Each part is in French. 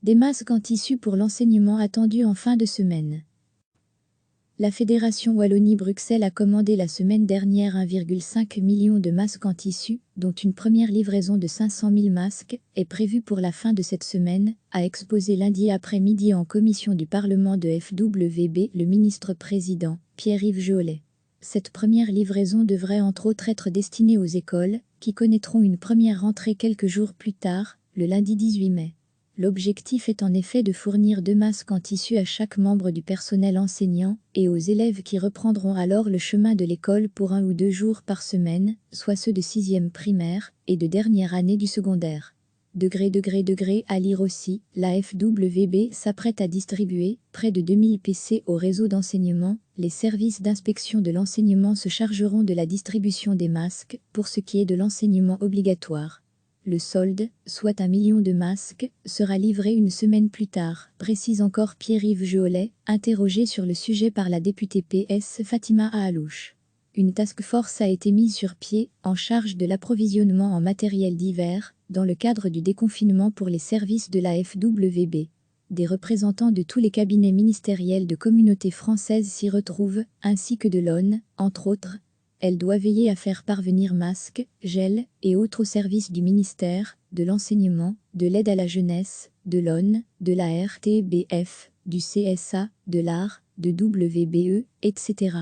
Des masques en tissu pour l'enseignement attendus en fin de semaine. La Fédération Wallonie-Bruxelles a commandé la semaine dernière 1,5 million de masques en tissu, dont une première livraison de 500 000 masques est prévue pour la fin de cette semaine, a exposé lundi après-midi en commission du Parlement de FWB le ministre-président, Pierre-Yves Jolet. Cette première livraison devrait entre autres être destinée aux écoles, qui connaîtront une première rentrée quelques jours plus tard, le lundi 18 mai. L'objectif est en effet de fournir 2 masques en tissu à chaque membre du personnel enseignant et aux élèves qui reprendront alors le chemin de l'école pour 1 ou 2 jours par semaine, soit ceux de 6e primaire et de dernière année du secondaire. À lire aussi, la FWB s'apprête à distribuer près de 2000 PC au réseau d'enseignement. Les services d'inspection de l'enseignement se chargeront de la distribution des masques pour ce qui est de l'enseignement obligatoire. Le solde, soit 1 million de masques, sera livré une semaine plus tard, précise encore Pierre-Yves Jolet, interrogé sur le sujet par la députée PS Fatima Ahalouche. Une task force a été mise sur pied, en charge de l'approvisionnement en matériel divers, dans le cadre du déconfinement pour les services de la FWB. Des représentants de tous les cabinets ministériels de communautés françaises s'y retrouvent, ainsi que de l'ONU, entre autres. Elle doit veiller à faire parvenir masques, gel et autres services du ministère, de l'enseignement, de l'aide à la jeunesse, de l'ONU, de la RTBF, du CSA, de l'AR, de WBE, etc.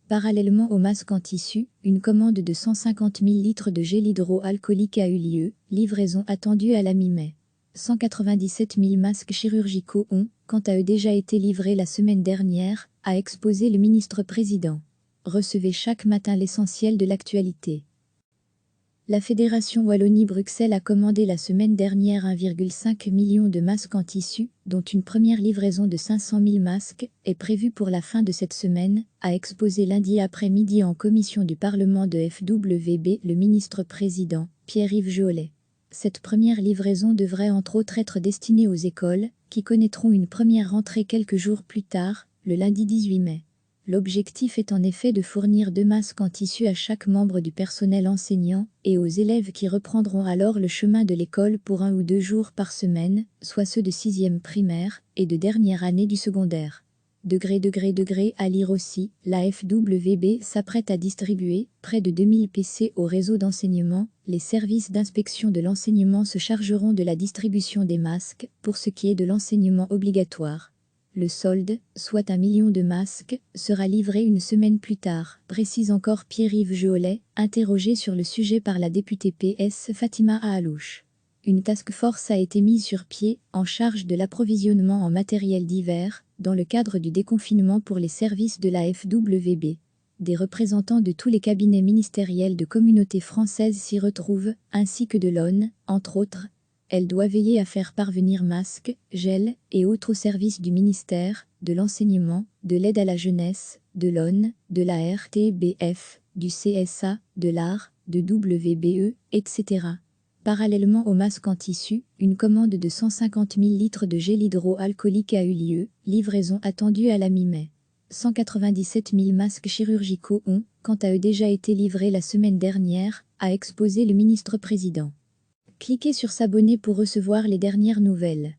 Parallèlement aux masques en tissu, une commande de 150 000 litres de gel hydroalcoolique a eu lieu, livraison attendue à la mi-mai. 197 000 masques chirurgicaux ont, quant à eux, déjà été livrés la semaine dernière, a exposé le ministre-président. Recevez chaque matin l'essentiel de l'actualité. La Fédération Wallonie-Bruxelles a commandé la semaine dernière 1,5 million de masques en tissu, dont une première livraison de 500 000 masques est prévue pour la fin de cette semaine, a exposé lundi après-midi en commission du Parlement de FWB le ministre-président, Pierre-Yves Jolet. Cette première livraison devrait entre autres être destinée aux écoles, qui connaîtront une première rentrée quelques jours plus tard, le lundi 18 mai. L'objectif est en effet de fournir 2 masques en tissu à chaque membre du personnel enseignant et aux élèves qui reprendront alors le chemin de l'école pour 1 ou 2 jours par semaine, soit ceux de 6e primaire et de dernière année du secondaire. À lire aussi, la FWB s'apprête à distribuer près de 2000 PC au réseau d'enseignement. Les services d'inspection de l'enseignement se chargeront de la distribution des masques pour ce qui est de l'enseignement obligatoire. Le solde, soit 1 million de masques, sera livré une semaine plus tard, précise encore Pierre-Yves Jolet, interrogé sur le sujet par la députée PS Fatima Ahalouche. Une task force a été mise sur pied, en charge de l'approvisionnement en matériel divers, dans le cadre du déconfinement pour les services de la FWB. Des représentants de tous les cabinets ministériels de communautés françaises s'y retrouvent, ainsi que de l'ONU, entre autres. Elle doit veiller à faire parvenir masques, gel et autres services du ministère, de l'enseignement, de l'aide à la jeunesse, de l'ONU, de la RTBF, du CSA, de l'AR, de WBE, etc. Parallèlement aux masques en tissu, une commande de 150 000 litres de gel hydroalcoolique a eu lieu, livraison attendue à la mi-mai. 197 000 masques chirurgicaux ont, quant à eux, déjà été livrés la semaine dernière, a exposé le ministre-président. Cliquez sur s'abonner pour recevoir les dernières nouvelles.